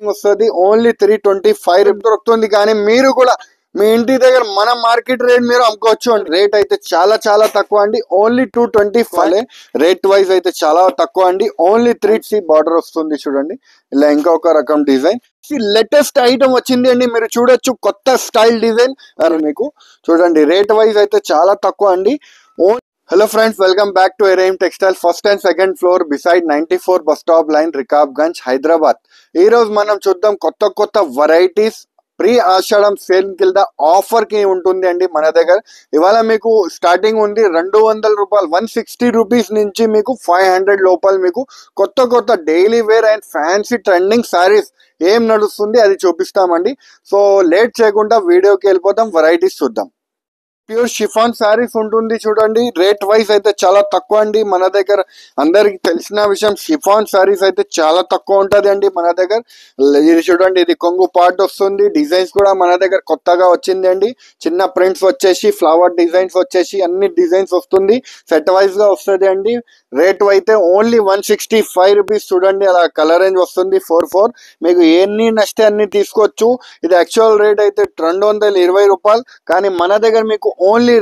వస్తుంది ఓన్లీ 325 దొరుకుతుంది. కానీ మీరు కూడా మీ ఇంటి దగ్గర మన మార్కెట్ రేట్ మీరు అమ్ముకోవచ్చు అండి. రేట్ అయితే చాలా చాలా తక్కువ అండి, ఓన్లీ 225. రేట్ వైజ్ అయితే చాలా తక్కువ అండి, ఓన్లీ 3 బార్డర్ వస్తుంది చూడండి. ఇలా ఇంకొక రకం డిజైన్ లేటెస్ట్ ఐటమ్ వచ్చింది అండి, మీరు చూడొచ్చు కొత్త స్టైల్ డిజైన్ మీకు చూడండి. రేట్ వైజ్ అయితే చాలా తక్కువ అండి. Hello friends, welcome back to ఎరైమ్ textile, first and second floor beside 94 bus stop line, Rikabganj, Hyderabad. ఈ రోజు మనం చూద్దాం కొత్త వెరైటీస్ ప్రీ ఆషాఢం సేల్ కింద ఆఫర్ కి ఉంటుంది అండి మన దగ్గర. ఇవాళ మీకు స్టార్టింగ్ ఉంది 200 రూపాయలు, 160 రూపీస్ నుంచి మీకు 500 లోపల మీకు కొత్త daily wear and fancy trending saris ఏం నడుస్తుంది అది చూపిస్తామండి. సో లేట్ చేయకుండా వీడియోకి వెళ్ళిపోతాం, వెరైటీస్ చూద్దాం. ప్యూర్ షిఫాన్ శారీస్ ఉంటుంది చూడండి. రేట్ వైజ్ అయితే చాలా తక్కువ అండి మన దగ్గర. అందరికి తెలిసిన విషయం, షిఫాన్ శారీస్ అయితే చాలా తక్కువ ఉంటది అండి మన దగ్గర. ఇది చూడండి, ఇది కొంగు పార్ట్ వస్తుంది. డిజైన్స్ కూడా మన దగ్గర కొత్తగా వచ్చింది అండి. చిన్న ప్రింట్స్ వచ్చేసి, ఫ్లవర్ డిజైన్స్ వచ్చేసి, అన్ని డిజైన్స్ వస్తుంది. సెట్ వైజ్ గా వస్తుంది అండి. రేట్ అయితే ఓన్లీ 165 రూపీస్. చూడండి అలా కలర్ రేంజ్ వస్తుంది 4 మీకు ఎన్ని నచ్చితే అన్ని తీసుకోవచ్చు. ఇది యాక్చువల్ రేట్ అయితే 220 రూపాయలు, కానీ మన దగ్గర మీకు ఓన్లీ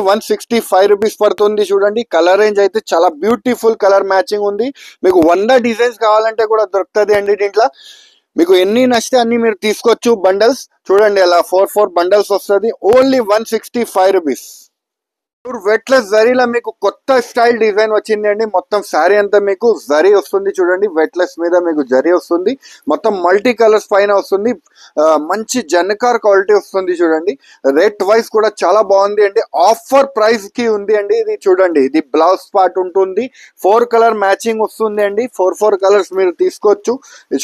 165 రూపీస్ పడుతుంది. చూడండి కలర్ రేంజ్ అయితే చాలా బ్యూటిఫుల్ కలర్ మ్యాచింగ్ ఉంది. మీకు 100 డిజైన్స్ కావాలంటే కూడా దొరుకుతుంది అండి దీంట్లో. మీకు ఎన్ని నచ్చితే అన్ని మీరు తీసుకోవచ్చు. బండల్స్ చూడండి అలా 4 బండల్స్ వస్తుంది, ఓన్లీ 165 రూపీస్. వెట్లెస్ జరీలో మీకు కొత్త స్టైల్ డిజైన్ వచ్చింది అండి. మొత్తం శారీ అంతా మీకు జరీ వస్తుంది చూడండి. వెట్లెస్ మీద మీకు జరీ వస్తుంది, మొత్తం మల్టీ కలర్స్ పైన వస్తుంది. మంచి జనకార్ క్వాలిటీ వస్తుంది చూడండి. రేట్ వైజ్ కూడా చాలా బాగుంది అండి, ఆఫర్ ప్రైస్ కి ఉంది అండి. ఇది చూడండి, ఇది బ్లౌజ్ పార్ట్ ఉంటుంది, 4 కలర్ మ్యాచింగ్ వస్తుంది అండి. 4 కలర్స్ మీరు తీసుకోవచ్చు.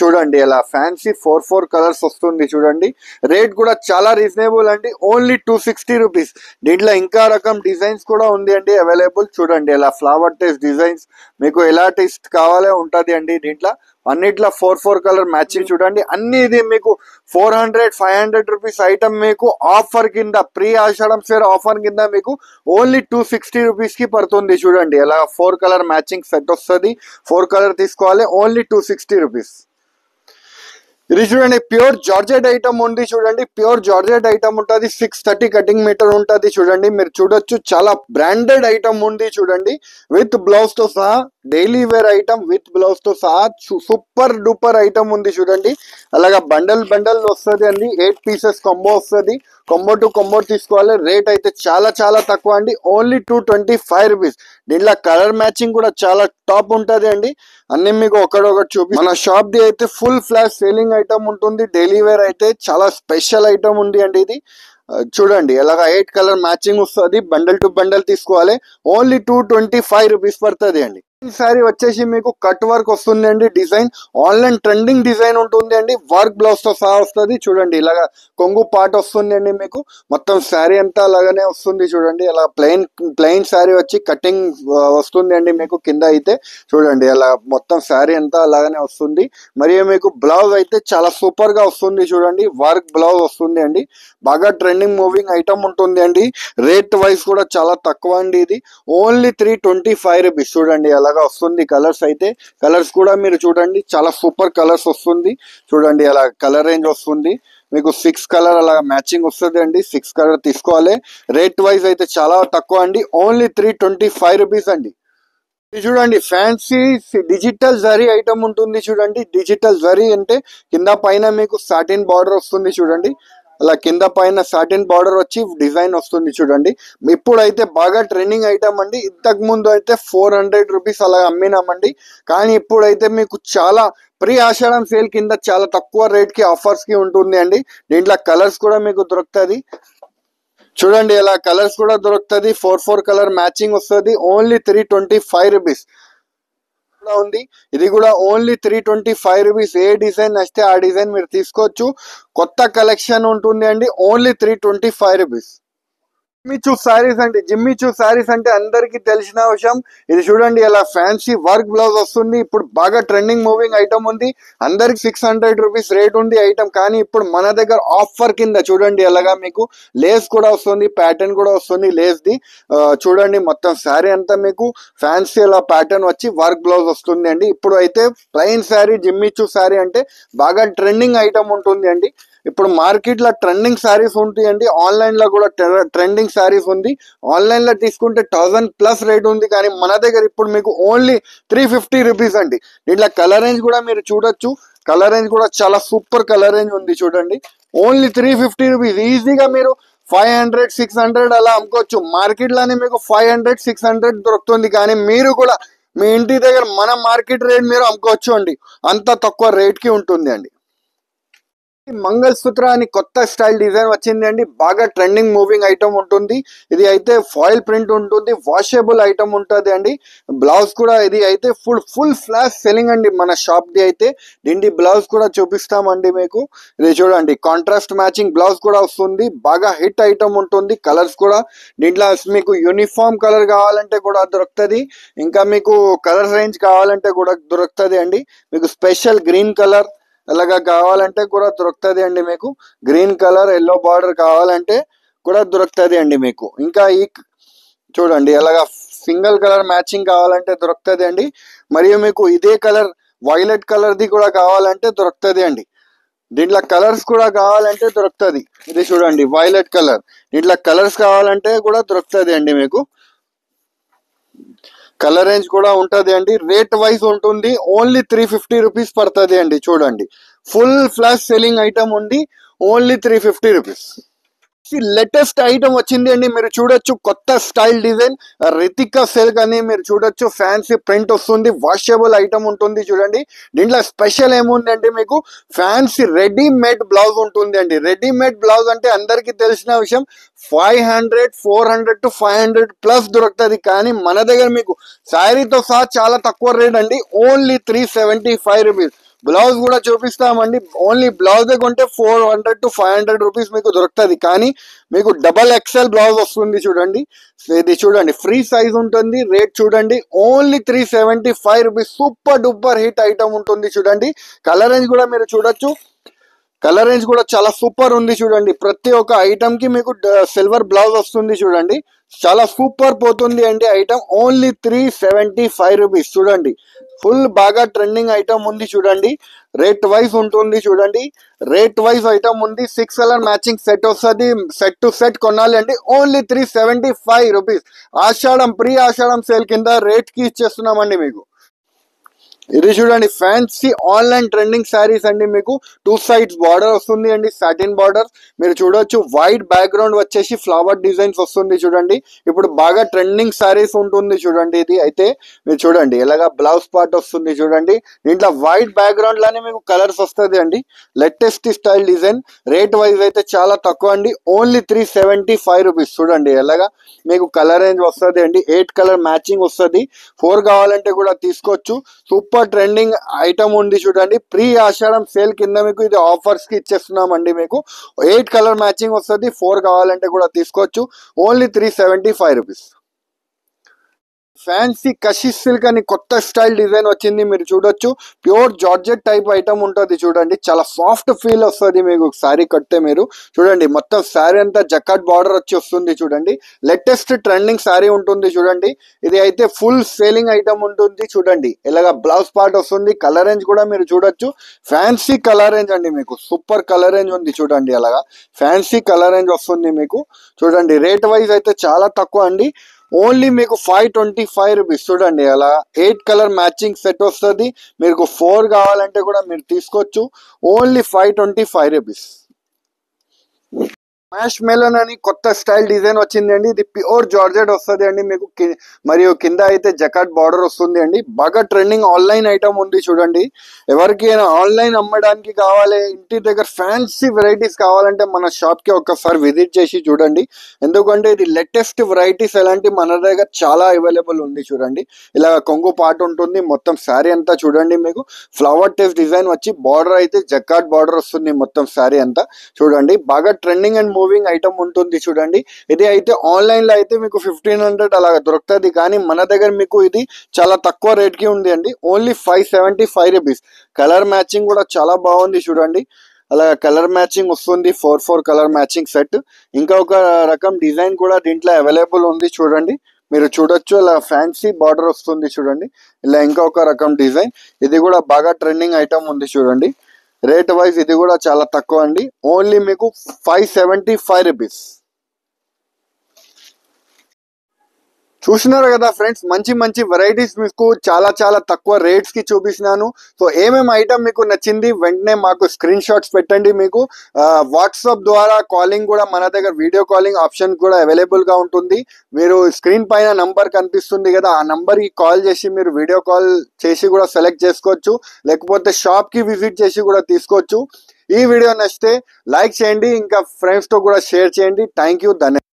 చూడండి అలా ఫ్యాన్సీ 4 కలర్స్ వస్తుంది చూడండి. రేట్ కూడా చాలా రీజనబుల్ అండి, ఓన్లీ 260 రూపీస్. దీంట్లో ఇంకా రకం డిజైన్స్ కూడా ఉంది అండి అవైలబుల్. చూడండి అలా ఫ్లవర్ టేస్ట్ డిజైన్స్ మీకు ఎలా టేస్ట్ కావాలో ఉంటది అండి దీంట్లో. అన్నిట్లో 4 కలర్ మ్యాచింగ్ చూడండి. అన్ని ఇది మీకు 400-500 రూపీస్ ఐటమ్ మీకు ఆఫర్ కింద, ప్రీ ఆషాఢం సేల్ ఆఫర్ కింద మీకు ఓన్లీ 260 రూపీస్ కి పడుతుంది. చూడండి అలా 4 కలర్ మ్యాచింగ్ సెట్ వస్తుంది. 4 కలర్ తీసుకోవాలి, ఓన్లీ 260 రూపీస్. ఇది చూడండి ప్యూర్ జార్జెట్ ఐటమ్ ఉంది చూడండి. ప్యూర్ జార్జెట్ ఐటమ్ ఉంటుంది, 630 కటింగ్ మీటర్ ఉంటుంది చూడండి. మీరు చూడొచ్చు చాలా బ్రాండెడ్ ఐటమ్ ఉంది చూడండి. విత్ బ్లౌజ్ తో సహా daily wear item, with blouse తో సహా సూపర్ డూపర్ ఐటమ్ ఉంది చూడండి. అలాగా బండల్ వస్తుంది అండి, 8 పీసెస్ కాంబో వస్తుంది. కాంబో టు కాంబో తీసుకోవాలి. రేట్ అయితే చాలా చాలా తక్కువ అండి, ఓన్లీ 225 రూపీస్. దీంట్లో కలర్ మ్యాచింగ్ కూడా చాలా టాప్ ఉంటది అండి. అన్ని మీకు ఒకటి చూపి. మన షాప్ ది అయితే ఫుల్ ఫ్లాష్ సేలింగ్ ఐటమ్ ఉంటుంది. డైలీ వేర్ అయితే చాలా స్పెషల్ ఐటమ్ ఉంది అండి ఇది. చూడండి ఎలాగా 8 కలర్ మ్యాచింగ్ వస్తుంది. బండల్ టు బండల్ తీసుకోవాలి, ఓన్లీ 225 రూపీస్ పడుతుంది అండి. ఈ సారీ వచ్చేసి మీకు కట్ వర్క్ వస్తుంది అండి. డిజైన్ ఆన్లైన్ ట్రెండింగ్ డిజైన్ ఉంటుంది అండి. వర్క్ బ్లౌజ్ తో సహా వస్తుంది చూడండి. ఇలాగా కొంగు పార్ట్ వస్తుంది అండి మీకు. మొత్తం శారీ అంతా అలాగనే వస్తుంది చూడండి. అలా ప్లెయిన్ శారీ వచ్చి కటింగ్ వస్తుంది అండి మీకు కింద అయితే. చూడండి అలా మొత్తం శారీ అంతా అలాగనే వస్తుంది. మరియు మీకు బ్లౌజ్ అయితే చాలా సూపర్ గా వస్తుంది చూడండి. వర్క్ బ్లౌజ్ వస్తుంది అండి. బాగా ట్రెండింగ్ మూవింగ్ ఐటమ్ ఉంటుంది అండి. రేట్ వైజ్ కూడా చాలా తక్కువ అండి. ఇది ఓన్లీ 325 రూపీస్. చూడండి అలాగా వస్తుంది. కలర్స్ అయితే కలర్స్ కూడా మీరు చూడండి, చాలా సూపర్ కలర్స్ వస్తుంది చూడండి. అలా కలర్ రేంజ్ వస్తుంది మీకు 6 కలర్ అలా మ్యాచింగ్ వస్తుంది అండి. 6 కలర్ తీసుకోవాలి. రేట్ వైజ్ అయితే చాలా తక్కువ అండి, ఓన్లీ 325 రూపీస్ అండి. ఇది చూడండి ఫ్యాన్సీ డిజిటల్ జరీ ఐటమ్ ఉంటుంది చూడండి. డిజిటల్ జరీ అంటే కింద పైన మీకు సాటిన్ బార్డర్ వస్తుంది చూడండి. అలా కింద పైన సాటిన్ బార్డర్ వచ్చి డిజైన్ వస్తుంది చూడండి. ఇప్పుడైతే బాగా ట్రెండింగ్ ఐటమ్ అండి. ఇంతకు ముందు అయితే 400 రూపీస్ అలా అమ్మినామండి, కానీ ఇప్పుడైతే మీకు చాలా ప్రీ ఆషాఢం సేల్ కింద చాలా తక్కువ రేట్ కి ఆఫర్స్ కి ఉంటుంది అండి. దీంట్లో కలర్స్ కూడా మీకు దొరుకుతుంది చూడండి. అలా కలర్స్ కూడా దొరుకుతుంది. 4 కలర్ మ్యాచింగ్ వస్తుంది, ఓన్లీ 325 రూపీస్ ఉంది. ఇది కూడా ఓన్లీ 325 రూపీస్. ఏ డిజైన్ నచ్చితే ఆ డిజైన్ మీరు తీసుకోవచ్చు. కొత్త కలెక్షన్ ఉంటుంది అండి, ఓన్లీ 325 రూపీస్. జిమ్మిచూ సారీస్ అంటే అందరికి తెలిసిన విషయం. ఇది చూడండి ఎలా ఫ్యాన్సీ వర్క్ బ్లౌజ్ వస్తుంది. ఇప్పుడు బాగా ట్రెండింగ్ మూవింగ్ ఐటమ్ ఉంది. అందరికి 600 రూపీస్ రేట్ ఉంది ఐటమ్. కానీ ఇప్పుడు మన దగ్గర ఆఫర్ కింద చూడండి ఎలాగా మీకు లేస్ కూడా వస్తుంది, ప్యాటర్న్ కూడా వస్తుంది లేస్ ది. చూడండి మొత్తం శారీ అంతా మీకు ఫ్యాన్సీ అలా ప్యాటర్న్ వచ్చి వర్క్ బ్లౌజ్ వస్తుంది అండి. ఇప్పుడు అయితే ప్లెయిన్ శారీ జిమ్మిచూ శారీ అంటే బాగా ట్రెండింగ్ ఐటమ్ ఉంటుంది అండి. ఇప్పుడు మార్కెట్ లో ట్రెండింగ్ శారీస్ ఉంటాయండి, ఆన్లైన్ లో కూడా ట్రెండింగ్ శారీస్ ఉంది. ఆన్లైన్ లో తీసుకుంటే 1000+ రేట్ ఉంది. కానీ మన దగ్గర ఇప్పుడు మీకు ఓన్లీ 350 రూపీస్ అండి. దీంట్లో కలర్ రేంజ్ కూడా మీరు చూడొచ్చు. కలర్ రేంజ్ కూడా చాలా సూపర్ కలర్ రేంజ్ ఉంది చూడండి. Only 350 rupees. ఈజీగా మీరు 500, 600 అలా అమ్ముకోవచ్చు. మార్కెట్ లోనే మీకు 500, 600 దొరుకుతుంది. కానీ మీరు కూడా మీ ఇంటి దగ్గర మన మార్కెట్ రేట్ మీరు అమ్ముకోవచ్చు అండి. అంత తక్కువ రేట్ కి ఉంటుంది అండి. మంగళసూత్ర అని కొత్త స్టైల్ డిజైన్ వచ్చింది అండి. బాగా ట్రెండింగ్ మూవింగ్ ఐటమ్ ఉంటుంది. ఇది అయితే ఫాయిల్ ప్రింట్ ఉంటుంది, వాషబుల్ ఐటమ్ ఉంటుంది అండి. బ్లౌజ్ కూడా ఇది అయితే ఫుల్ ఫ్లాష్ సెల్లింగ్ అండి మన షాప్ ది అయితే. దీని బ్లౌజ్ కూడా చూపిస్తామండి మీకు. ఇది చూడండి కాంట్రాస్ట్ మ్యాచింగ్ బ్లౌజ్ కూడా వస్తుంది. బాగా హిట్ ఐటమ్ ఉంటుంది. కలర్స్ కూడా దీంట్లో మీకు యూనిఫామ్ కలర్ కావాలంటే కూడా దొరుకుతుంది. ఇంకా మీకు కలర్ రేంజ్ కావాలంటే కూడా దొరుకుతుంది అండి. మీకు స్పెషల్ గ్రీన్ కలర్ అలాగా కావాలంటే కూడా దొరుకుతుంది అండి. మీకు గ్రీన్ కలర్ ఎల్లో బార్డర్ కావాలంటే కూడా దొరుకుతుంది అండి మీకు. ఇంకా ఈ చూడండి ఎలాగా సింగిల్ కలర్ మ్యాచింగ్ కావాలంటే దొరుకుతుంది అండి. మరియు మీకు ఇదే కలర్ వైలెట్ కలర్ ది కూడా కావాలంటే దొరుకుతుంది అండి. దీంట్లో కలర్స్ కూడా కావాలంటే దొరుకుతుంది. ఇది చూడండి వైలెట్ కలర్. దీంట్లో కలర్స్ కావాలంటే కూడా దొరుకుతుంది అండి మీకు. కలర్ రేంజ్ కూడా ఉంటుంది అండి. రేట్ వైజ్ ఉంటుంది. ఓన్లీ 350 రూపీస్ పడుతుంది అండి. చూడండి ఫుల్ ఫ్లాష్ సెల్లింగ్ ఐటమ్ ఉంది. Only 350 rupees. లేటెస్ట్ ఐటమ్ వచ్చింది అండి. మీరు చూడొచ్చు కొత్త స్టైల్ డిజైన్ రితికా సిల్క్ అని మీరు చూడొచ్చు. ఫ్యాన్సీ ప్రింట్ వస్తుంది, వాషబుల్ ఐటమ్ ఉంటుంది చూడండి. దీంట్లో స్పెషల్ ఏముంది అంటే మీకు ఫ్యాన్సీ రెడీమేడ్ బ్లౌజ్ ఉంటుంది అండి. రెడీమేడ్ బ్లౌజ్ అంటే అందరికి తెలిసిన విషయం. 500, 400 to 500+ దొరుకుతుంది. కానీ మన దగ్గర మీకు శారీతో సహా చాలా తక్కువ రేట్ అండి. Only 375 rupees. బ్లౌజ్ కూడా చూపిస్తామండి. ఓన్లీ బ్లౌజ్ కొంటే 400 to 500 రూపీస్ మీకు దొరుకుతుంది. కానీ మీకు XXL బ్లౌజ్ వస్తుంది చూడండి. ఇది చూడండి ఫ్రీ సైజ్ ఉంటుంది. రేట్ చూడండి only 375 rupees. Super duper hit item ఉంటుంది చూడండి. కలర్ రేంజ్ కూడా మీరు చూడొచ్చు. కలర్ రేంజ్ కూడా చాలా సూపర్ ఉంది చూడండి. ప్రతి ఒక్క ఐటమ్ కి మీకు సిల్వర్ బ్లౌజ్ వస్తుంది చూడండి. చాలా సూపర్ పోతుంది అండి ఐటమ్. Only 375 rupees. చూడండి ఫుల్ బాగా ట్రెండింగ్ ఐటమ్ ఉంది చూడండి. రేట్ వైజ్ ఉంటుంది చూడండి. రేట్ వైజ్ ఐటమ్ ఉంది. 6 కలర్ మ్యాచింగ్ సెట్ వస్తుంది. సెట్ టు సెట్ కొనాలి అండి. Only 375 rupees. Ashadham pre Ashadham sale కింద రేట్ కి ఇచ్చేస్తున్నామండి మీకు. ఇది చూడండి ఫ్యాన్సీ ఆన్లైన్ ట్రెండింగ్ శారీస్ అండి. మీకు 2 sides బార్డర్ వస్తుంది అండి, సాటిన్ బార్డర్. మీరు చూడొచ్చు వైట్ బ్యాక్గ్రౌండ్ వచ్చేసి ఫ్లవర్ డిజైన్స్ వస్తుంది చూడండి. ఇప్పుడు బాగా ట్రెండింగ్ శారీస్ ఉంటుంది చూడండి. ఇది అయితే మీరు చూడండి ఎలాగా బ్లౌజ్ పార్ట్ వస్తుంది చూడండి. దీంట్లో వైట్ బ్యాక్గ్రౌండ్ లానే మీకు కలర్స్ వస్తుంది అండి. Latest style design. Rate wise అయితే చాలా తక్కువ అండి. Only 375 rupees. చూడండి ఎలాగా మీకు కలర్ రేంజ్ వస్తుంది అండి. 8 కలర్ మ్యాచింగ్ వస్తుంది. 4 కావాలంటే కూడా తీసుకోవచ్చు. సూపర్ ట్రెండింగ్ ఐటమ్ ఉంది చూడండి. ప్రీ ఆషాఢం సేల్ కింద మీకు ఇది ఆఫర్స్ కి ఇచ్చేస్తున్నామండి. మీకు 8 కలర్ మ్యాచింగ్ వస్తుంది. 4 కావాలంటే కూడా తీసుకోవచ్చు. Only 375 rupees. Fancy Kashish silk అని కొత్త స్టైల్ డిజైన్ వచ్చింది. మీరు చూడొచ్చు ప్యూర్ జార్జెట్ టైప్ ఐటమ్ ఉంటుంది చూడండి. చాలా సాఫ్ట్ ఫీల్ వస్తుంది మీకు శారీ కట్టే. మీరు చూడండి మొత్తం శారీ అంతా జకాట్ బార్డర్ వచ్చి వస్తుంది చూడండి. లేటెస్ట్ ట్రెండింగ్ శారీ ఉంటుంది చూడండి. ఇది అయితే ఫుల్ సేలింగ్ ఐటమ్ ఉంటుంది చూడండి. ఇలాగా బ్లౌజ్ పార్ట్ వస్తుంది. కలర్ రేంజ్ కూడా మీరు చూడొచ్చు. ఫ్యాన్సీ కలర్ రేంజ్ అండి. మీకు సూపర్ కలర్ రేంజ్ ఉంది చూడండి. అలాగా ఫ్యాన్సీ కలర్ రేంజ్ వస్తుంది మీకు చూడండి. రేట్ వైజ్ అయితే చాలా తక్కువ అండి. ఓన్లీ మీకు 525 రూపీస్. చూడండి అలా 8 కలర్ మ్యాచింగ్ సెట్ వస్తుంది. మీకు 4 కావాలంటే కూడా మీరు తీసుకోవచ్చు. Only 525 rupees. మ్యాష్ మెలన్ అని కొత్త స్టైల్ డిజైన్ వచ్చింది అండి. ఇది ప్యూర్ జార్జెట్ వస్తుంది అండి మీకు. మరియు కింద అయితే జకాట్ బార్డర్ వస్తుంది అండి. బాగా ట్రెండింగ్ ఆన్లైన్ ఐటమ్ ఉంది చూడండి. ఎవరికైనా ఆన్లైన్ అమ్మడానికి కావాలి, ఇంటి దగ్గర ఫ్యాన్సీ వెరైటీస్ కావాలంటే మన షాప్ కి ఒక్కసారి విజిట్ చేసి చూడండి. ఎందుకంటే ఇది లేటెస్ట్ వెరైటీస్ ఎలాంటి మన దగ్గర చాలా అవైలబుల్ ఉంది చూడండి. ఇలా కొంగు పార్ట్ ఉంటుంది. మొత్తం శారీ అంతా చూడండి మీకు ఫ్లవర్ టెస్ట్ డిజైన్ వచ్చి బార్డర్ అయితే జకాట్ బార్డర్ వస్తుంది మొత్తం శారీ అంతా చూడండి. బాగా ట్రెండింగ్ అండ్ మూవింగ్ ఐటమ్ ఉంటుంది చూడండి. ఇది అయితే ఆన్లైన్ లో అయితే మీకు 1500 అలా దొరుకుతుంది, కానీ మన దగ్గర మీకు ఇది చాలా తక్కువ రేట్ కి ఉంది అండి. Only 575 rupees. కలర్ మ్యాచింగ్ కూడా చాలా బాగుంది చూడండి. అలా కలర్ మ్యాచింగ్ వస్తుంది, 4 కలర్ మ్యాచింగ్ సెట్. ఇంకా ఒక రకం డిజైన్ కూడా దీంట్లో అవైలబుల్ ఉంది చూడండి. మీరు చూడొచ్చు, ఇలా ఫ్యాన్సీ బార్డర్ వస్తుంది చూడండి. ఇలా ఇంకా ఒక రకం డిజైన్, ఇది కూడా బాగా ట్రెండింగ్ ఐటమ్ ఉంది చూడండి. రేట్ వైజ్ ఇది కూడా చాలా తక్కువ అండి. ఓన్లీ మీకు 575 రూపీస్. చూసినారు కదా ఫ్రెండ్స్, మంచి మంచి వెరైటీస్ మీకు చాలా చాలా తక్కువ రేట్స్ కి చూపిస్తున్నాను. సో ఏమేమి ఐటమ్ మీకు నచ్చింది వెంటనే మాకు స్క్రీన్ షాట్స్ పెట్టండి. మీకు వాట్సాప్ ద్వారా కాలింగ్ కూడా మన దగ్గర వీడియో కాలింగ్ ఆప్షన్ కూడా అవైలబుల్ గా ఉంటుంది. మీరు స్క్రీన్ పైన నంబర్ కనిపిస్తుంది కదా, ఆ నంబర్ కి కాల్ చేసి మీరు వీడియో కాల్ చేసి కూడా సెలెక్ట్ చేసుకోవచ్చు, లేకపోతే షాప్ కి విజిట్ చేసి కూడా తీసుకోవచ్చు. ఈ వీడియో నచ్చితే లైక్ చేయండి, ఇంకా ఫ్రెండ్స్ తో కూడా షేర్ చేయండి. థ్యాంక్ యూ, ధన్యవాదాలు.